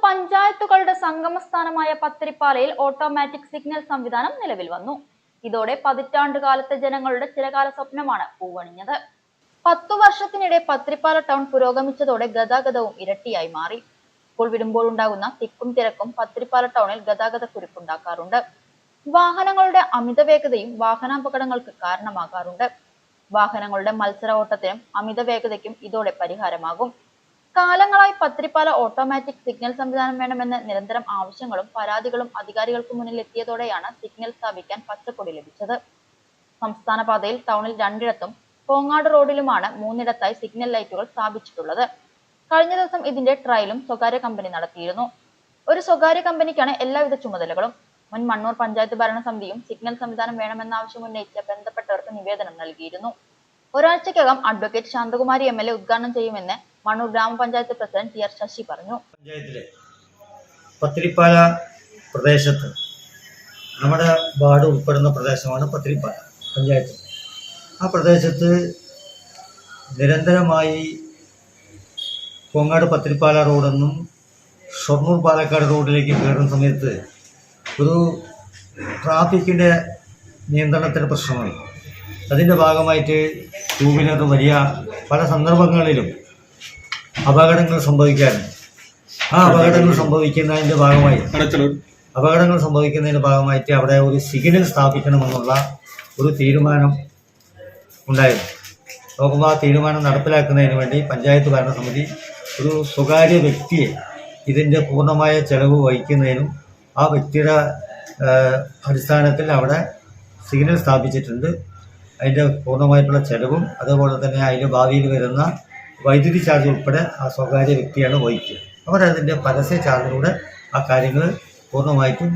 പഞ്ചായത്തുകളുടെ സംഗമസ്ഥാനമായ പത്തിരിപ്പാലയിൽ automatic signal സംവിധാനം നിലവിൽ വന്നു. ഇതോടെ പതിറ്റാണ്ടുകാലത്തെ ജനങ്ങളുടെ ചിരകാല സ്വപ്നമാണ് പൂവണിഞ്ഞത്. 10 വർഷത്തിനിടെ പത്തിരിപ്പാല ടൗൺ പുരോഗമിച്ചതോടെ ഗതാഗതവും ഇരട്ടിയായി മാറി. സ്കൂൾ വിടുമ്പോഴുണ്ടാകുന്ന തിക്കും തിരക്കും പത്തിരിപ്പാല ടൗണിൽ ഗതാഗതക്കുരുക്കുണ്ടാക്കാറുണ്ട്. വാഹനങ്ങളുടെ അമിത വേഗതയും വാഹനാപകടങ്ങൾക്ക് കാരണമാകാറുണ്ട്. വാഹനങ്ങളുടെ മത്സര ഓട്ടത്തിനും അമിത വേഗതയ്ക്കും ഇതോടെ പരിഹാരമാകും. കാലങ്ങളായി പത്തിരിപ്പാല ഓട്ടോമാറ്റിക് സിഗ്നൽ സംവിധാനം വേണമെന്ന് നിരന്തരം ആവശ്യങ്ങളും പരാതികളും അധികാരികൾക്ക് മുന്നിൽ എത്തിയതോടെയാണ് സിഗ്നൽ സ്ഥാപിക്കാൻ പച്ചക്കൊടി ലഭിച്ചത്. സംസ്ഥാന പാതയിൽ ടൗണിൽ 2ഇടത്തും കോങ്ങാട് റോഡിലുമാണ് 3ഇടത്തായി സിഗ്നൽ ലൈറ്റുകൾ സ്ഥാപിച്ചിട്ടുള്ളത്. കഴിഞ്ഞ ദിവസം ഇതിന്റെ ട്രയലും സ്വകാര്യ കമ്പനി നടത്തിയിരുന്നു. ഒരു സ്വകാര്യ കമ്പനിക്കാണ് എല്ലാവിധ ചുമതലകളും. മുൻ മണ്ണൂർ പഞ്ചായത്ത് ഭരണസമിതിയും സിഗ്നൽ സംവിധാനം വേണമെന്ന ആവശ്യം ഉന്നയിച്ച് ബന്ധപ്പെട്ടവർക്ക് നിവേദനം നൽകിയിരുന്നു. ഒരാഴ്ചക്കകം അഡ്വക്കേറ്റ് ശാന്തകുമാരി MLA ഉദ്ഘാടനം ചെയ്യുമെന്ന് മണ്ണൂർ ഗ്രാമപഞ്ചായത്ത് പ്രസിഡന്റ് TR ശശി പറഞ്ഞു. പഞ്ചായത്തിലെ പത്തിരിപ്പാല പ്രദേശത്ത് നമ്മുടെ വാർഡ് ഉൾപ്പെടുന്ന പ്രദേശമാണ് പത്തിരിപ്പാല പഞ്ചായത്ത്. ആ പ്രദേശത്ത് നിരന്തരമായി കോങ്ങാട് പത്തിരിപ്പാല റോഡെന്നും ഷൊർണൂർ പാലക്കാട് റോഡിലേക്ക് കയറുന്ന സമയത്ത് ഒരു ട്രാഫിക്കിൻ്റെ നിയന്ത്രണത്തിന് പ്രശ്നമാണ്. അതിൻ്റെ ഭാഗമായിട്ട് ടൂ വീലർ വലിയ പല സന്ദർഭങ്ങളിലും അപകടങ്ങൾ സംഭവിക്കാറുണ്ട്. ആ അപകടങ്ങൾ സംഭവിക്കുന്നതിൻ്റെ ഭാഗമായിട്ട് അവിടെ ഒരു സിഗ്നൽ സ്ഥാപിക്കണമെന്നുള്ള ഒരു തീരുമാനം ഉണ്ടായിരുന്നു. നോക്കുമ്പോൾ ആ തീരുമാനം നടപ്പിലാക്കുന്നതിന് വേണ്ടി പഞ്ചായത്ത് ഭരണസമിതി ഒരു സ്വകാര്യ വ്യക്തിയെ ഇതിൻ്റെ പൂർണ്ണമായ ചെലവ് വഹിക്കുന്നതിനും ആ വ്യക്തിയുടെ അടിസ്ഥാനത്തിൽ അവിടെ സിഗ്നൽ സ്ഥാപിച്ചിട്ടുണ്ട്. അതിൻ്റെ പൂർണ്ണമായിട്ടുള്ള ചെലവും അതുപോലെ തന്നെ അതിൻ്റെ ഭാവിയിൽ വരുന്ന വൈദ്യുതി ചാർജ് ഉൾപ്പെടെ ആ സ്വകാര്യ വ്യക്തിയാണ് വഹിക്കുക. അവരതിൻ്റെ പരസ്യ ചാർജിലൂടെ ആ കാര്യങ്ങൾ പൂർണ്ണമായിട്ടും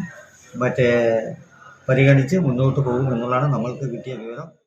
പരിഗണിച്ച് മുന്നോട്ട് പോകും എന്നുള്ളതാണ് നമ്മൾക്ക് കിട്ടിയ വിവരം.